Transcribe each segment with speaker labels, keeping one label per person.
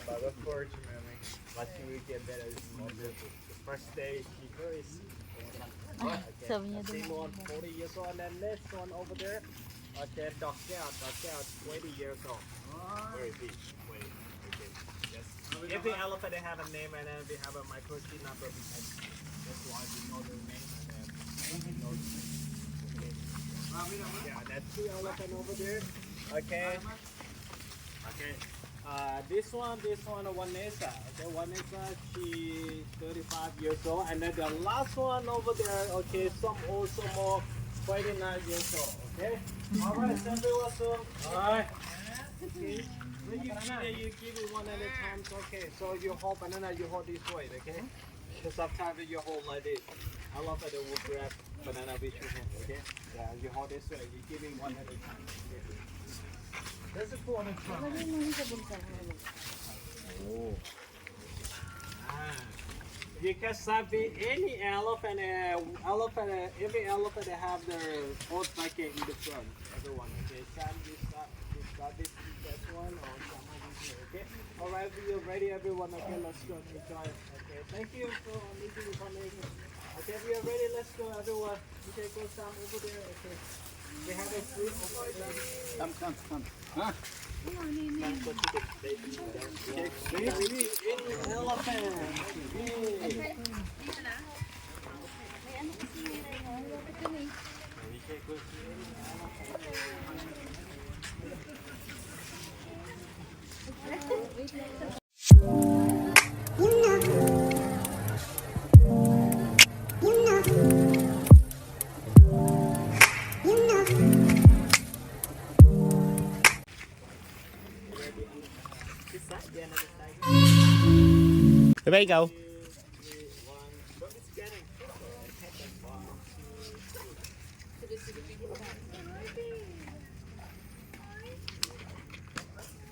Speaker 1: but unfortunately, but you will get better more beautiful. The first day cheaper is
Speaker 2: Sabi niya
Speaker 1: same
Speaker 2: doon.
Speaker 1: one 40 years old, and then next one over there. Okay, dog out 20 years old. Where is he? Wait, okay. Yes. Every elephant they have a name, and then we have a microchip number behind. That's why we know their name, and then we know the name. Okay. Yeah, that's two elephant over there. Okay. Okay. This one, Vanessa. Okay, Vanessa, she 35 years old, and then the last one over there. Okay, some also more 29 years old. Okay. All right, everyone. So, all right. Okay. When you feed it, you give it one at a time. Okay. So you hold banana, you hold this way. Okay. So sometimes you hold like this. I love that they will grab banana with your hand. Okay. Yeah, you hold this way. You give it one at a time. Okay. There's a corner from. Oh. You can study any elephant. Every elephant have their own bucket in the front. Everyone. Okay. Some this one or some over here. Okay. All right. We are ready, everyone. Okay. Let's go and enjoy it. Okay. Thank you for meeting information. Okay. We are ready. Let's go, everyone. Okay. Go some over there. Okay. We have a fruit over there. Come. Huh? Baby, elephant. There you go.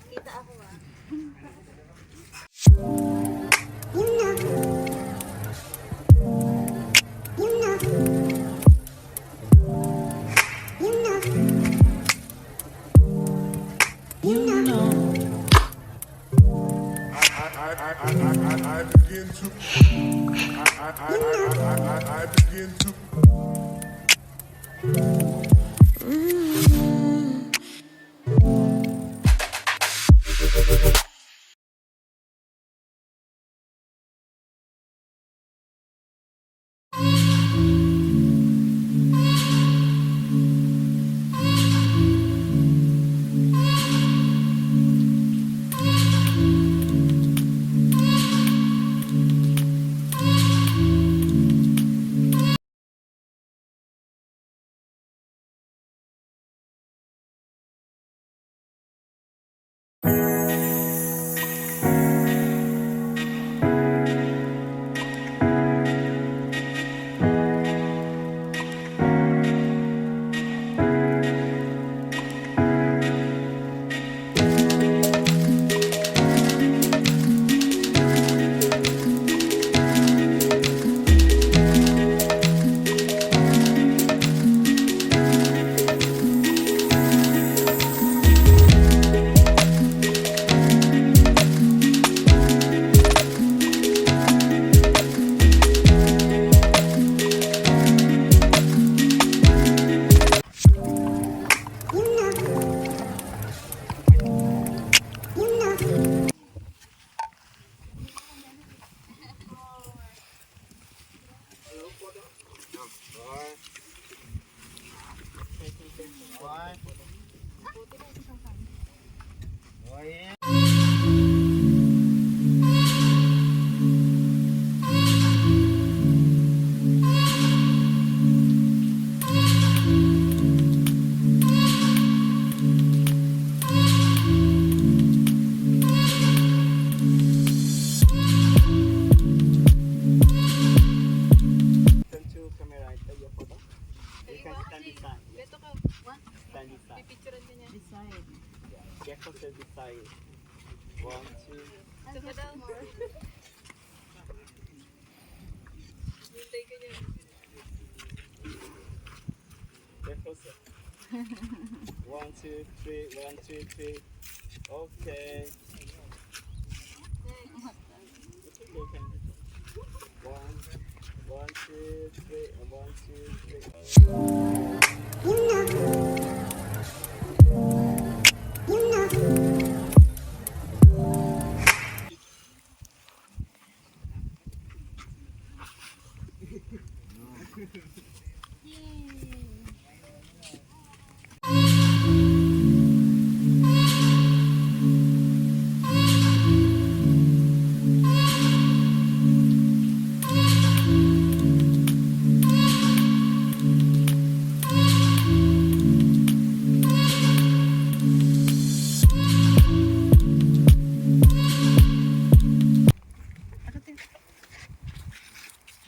Speaker 2: Kita ako
Speaker 3: I begin to
Speaker 1: One, two. One, two, three. Okay. One, two, three, and 1, 2, 3.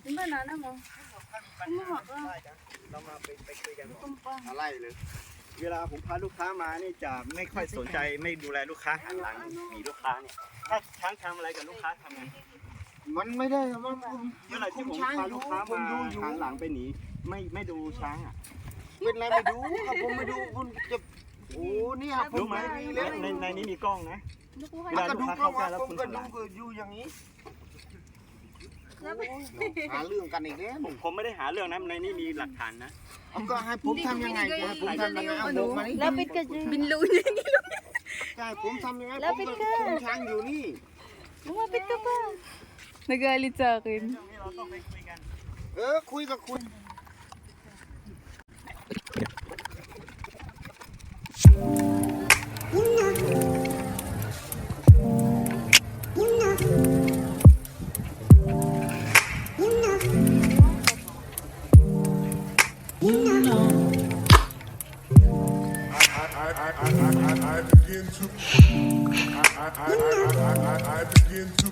Speaker 2: Yung banana mo. Kumuha ka.
Speaker 1: เรามาไปคุยกัน
Speaker 2: Gutom pa.
Speaker 1: อะไรเลยเวลาผมพาลูกค้ามานี่จะไม่ค่อยสนใจไม่ดูแลลูกค้าหันหลังมีลูกค้าเนี่ยถ้าช้างทำอะไรกับลูกค้าทำไง
Speaker 4: มันไม่ได้ว่า
Speaker 1: เวลาที่ผมพาลูกค้ามาหันหลังไปหนีไม่ดูช้างอ่ะ
Speaker 4: เป็นไรไม่ดูครับผมไม่ดูคุณจะโอ้นี่ครับผม
Speaker 1: รู้ไหม
Speaker 4: ไม่มีแล้ว
Speaker 1: ในนี้มีกล้องนะ เว
Speaker 4: แล้
Speaker 1: ลาว
Speaker 4: ก็
Speaker 1: ลูก
Speaker 4: ดู
Speaker 1: ค้า
Speaker 4: ก็
Speaker 1: เข้าใกล้
Speaker 4: ว่า
Speaker 1: แล้ว
Speaker 4: ผม
Speaker 1: คุณ
Speaker 4: ก็
Speaker 1: หันห
Speaker 4: ดู
Speaker 1: ลัง
Speaker 4: ก็อยู่อย่างนี้หาเรื่องกันอีกแล้ว
Speaker 1: ผมไม่ได้หาเรื่องนะในนี้มีหลักฐานนะ
Speaker 4: เอาก็ให้ผมทำยังไงจะให้ผมทำยังไงเอาบอกมานี่
Speaker 2: Lapit ka dyan. Binlo niya.
Speaker 4: ใช่ผมทำยังไง
Speaker 2: แล้ว
Speaker 4: ผม
Speaker 2: เป็น
Speaker 4: ก็
Speaker 2: ไง
Speaker 4: คุมช้างอยู่นี่
Speaker 2: Lumapit ka pa. Nagalit sa akin.
Speaker 1: เรื่องนี้เราต้องไปคุยกัน
Speaker 4: คุยกับคุณ
Speaker 3: I begin to. I begin to.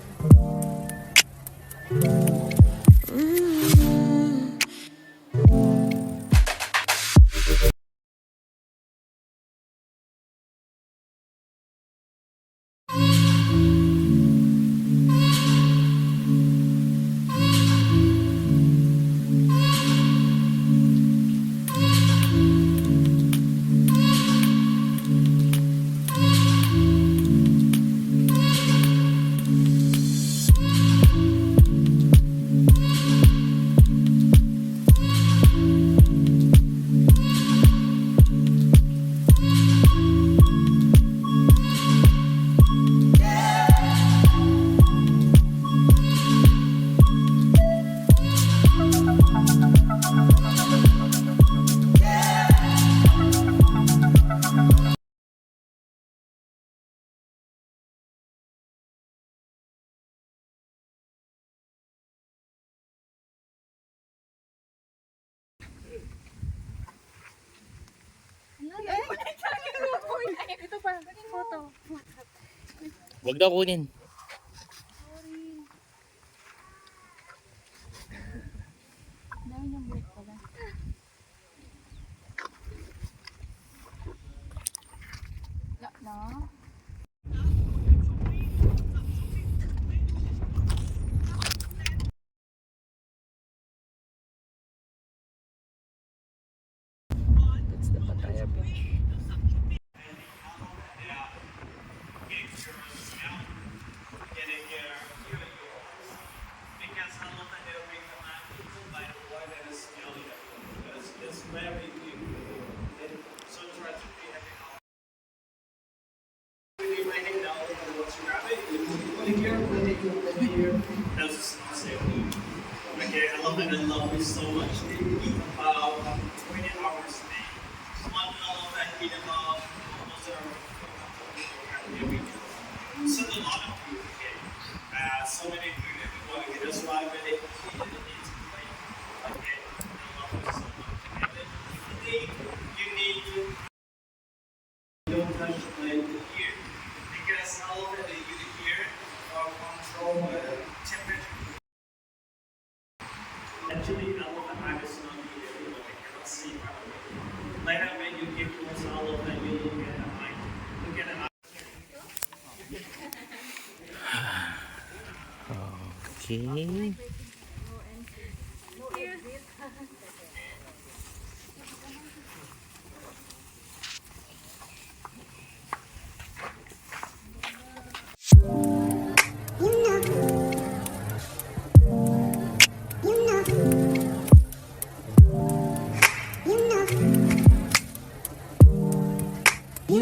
Speaker 2: Ito pa. Photo.
Speaker 5: Huwag daw kunin.
Speaker 2: Dami niyang buhok pala. No?
Speaker 5: That's the Pattaya beach.
Speaker 1: Okay, I love it. I love it so much. They eat about 20 hours a day. One elephant eat about almost every week. So a lot of food. Okay, so many food everyone. Okay, that's why when they eat it, it's like okay, I love it so much. And then you need to don't touch the ear because all of the ear control temperature. Actually, elephant eye is not needed because they cannot see properly. Later, when you give close elephant, you look at the eye. Look at the eye.
Speaker 5: Okay.
Speaker 1: เ